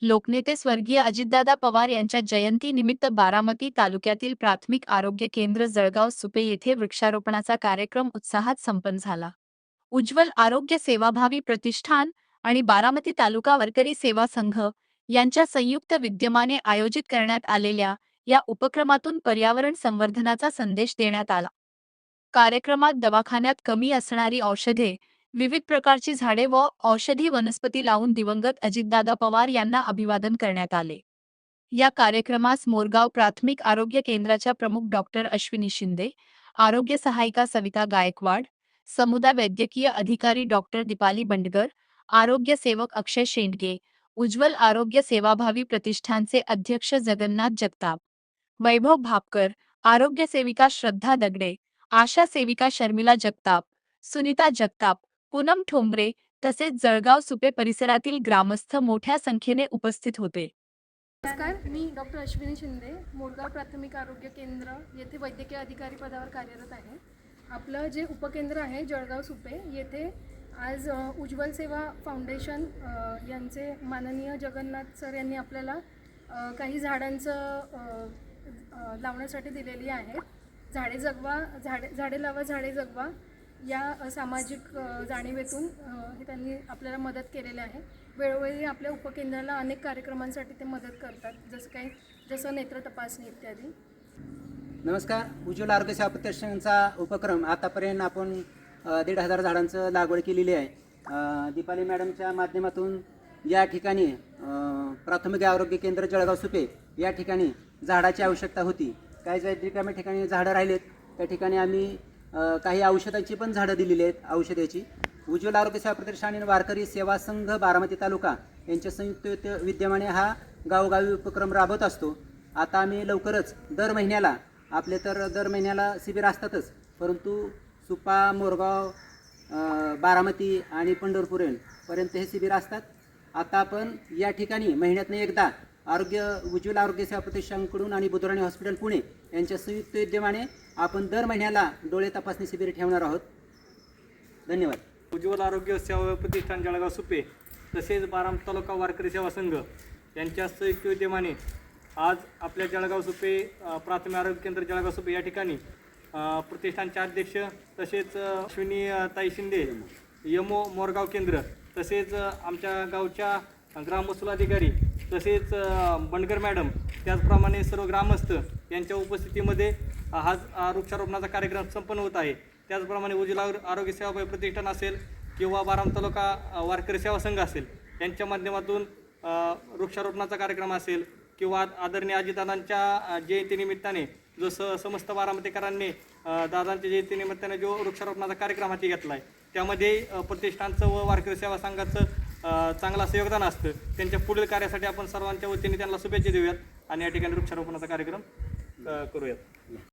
लोकनेते स्वर्गीय अजितदादा पवार यांच्या जयंतीनिमित्त बारामती तालुक्यातील प्राथमिक आरोग्य केंद्र जळगाव सुपे येथे वृक्षारोपणाचा कार्यक्रम उत्साहात संपन्न झाला. उज्ज्वल आरोग्य सेवाभावी प्रतिष्ठान आणि बारामती तालुका वारकरी सेवा संघ यांच्या संयुक्त विद्यमाने आयोजित करण्यात आलेल्या या उपक्रमातून पर्यावरण संवर्धनाचा संदेश देण्यात आला. कार्यक्रमात दवाखान्यात कमी असणारी औषधे, विविध प्रकारची झाडे व औषधी वनस्पती लावून दिवंगत अजितदादा पवार यांना अभिवादन करण्यात आले. या कार्यक्रमास मोरगाव प्राथमिक आरोग्य केंद्राच्या प्रमुख डॉक्टर अश्विनी शिंदे, आरोग्य सहायिका सविता गायकवाड, समुदाय वैद्यकीय अधिकारी डॉक्टर दीपाली बंडगर, आरोग्य सेवक अक्षय शेंडगे, उज्ज्वल आरोग्य सेवाभावी प्रतिष्ठानचे अध्यक्ष जगन्नाथ जगताप, वैभव भापकर, आरोग्य सेविका श्रद्धा दगडे, आशा सेविका शर्मिला जगताप, सुनीता जगताप, पूनम ठोंबरे तसेच जळगाव सुपे परिसरातील ग्रामस्थ मोठ्या संख्येने उपस्थित होते. नमस्कार, मी डॉक्टर अश्विनी शिंदे, मोरगाव प्राथमिक आरोग्य केंद्र येथे वैद्यकीय अधिकारी पदावर कार्यरत आहे. आपलं जे उपकेंद्र आहे जळगाव सुपे येथे आज उज्ज्वल सेवा फाउंडेशन यांचे माननीय जगन्नाथ सर यांनी आपल्याला काही झाडांचं लावण्यासाठी दिलेली आहेत. झाडे जगवा, झाडे लावा, झाडे जगवा या सामाजिक जाणीवेतून हे त्यांनी आपल्याला मदत केलेली आहे. वेळोवेळी आपल्या उपकेंद्राला अनेक कार्यक्रमांसाठी ते मदत करतात, जसं नेत्र तपासणी इत्यादी. नमस्कार. उज्ज्वल आरोग्य सेवा प्रतिष्ठानचा उपक्रम आतापर्यंत आपण 1,500 झाडांचं लागवड केलेली आहे. दीपाली मॅडमच्या माध्यमातून या ठिकाणी प्राथमिक आरोग्य केंद्र जळगाव सुपे या ठिकाणी झाडाची आवश्यकता होती. काही रिकाम्या ठिकाणी झाडं राहिलेत, त्या ठिकाणी आम्ही काही औषधांची पण झाडं दिलेली आहेत. औषधाची उज्ज्वल आरोग्य सेवा प्रतिष्ठान आणि वारकरी सेवा संघ बारामती तालुका यांच्या संयुक्त विद्यमाने हा गावोगावी उपक्रम राबवत असतो. आता आम्ही लवकरच दर महिन्याला शिबिर असतातच, परंतु सुपा, मोरगाव, बारामती आणि पंढरपूरपर्यंत हे शिबिर असतात. आता आपण या ठिकाणी महिन्यातून एकदा उज्ज्वल आरोग्य सेवा प्रतिष्ठानकडून आणि बुधवाणी हॉस्पिटल पुणे यांच्या संयुक्त विद्यमाने आपण दर महिन्याला डोळे तपासणी शिबिर ठेवणार आहोत. धन्यवाद. उज्ज्वल आरोग्य सेवा प्रतिष्ठान जळगाव सुपे तसेच बारामती तालुका वारकरी सेवा संघ यांच्या संयुक्त विद्यमाने आज आपल्या जळगाव सुपे प्राथमिक आरोग्य केंद्र जळगाव सुपे या ठिकाणी प्रतिष्ठानचे अध्यक्ष तसेच अश्विनी ताई शिंदे, यमो मोरगाव केंद्र तसेच आमच्या गावच्या ग्रामवसूल अधिकारी तसेच बंडगर मॅडम, त्याचप्रमाणे सर्व ग्रामस्थ यांच्या उपस्थितीमध्ये हा वृक्षारोपणाचा कार्यक्रम संपन्न होत आहे. त्याचप्रमाणे उज्ज्वल आरोग्य सेवा प्रतिष्ठान असेल किंवा बारामती तालुका वारकरी सेवा संघ असेल यांच्या माध्यमातून वृक्षारोपणाचा कार्यक्रम असेल किंवा आदरणीय अजितदादांच्या जयंतीनिमित्ताने जो समस्त बारामतीकरांनी दादांच्या जयंतीनिमित्ताने जो वृक्षारोपणाचा कार्यक्रम हाती घेतला आहे त्यामध्ये प्रतिष्ठानचं व वारकरी सेवा संघाचं चांगलं असं योगदान असतं. त्यांच्या पुढील कार्यासाठी आपण सर्वांच्या वतीने त्यांना शुभेच्छा देऊयात आणि या ठिकाणी वृक्षारोपणाचा कार्यक्रम करूयात.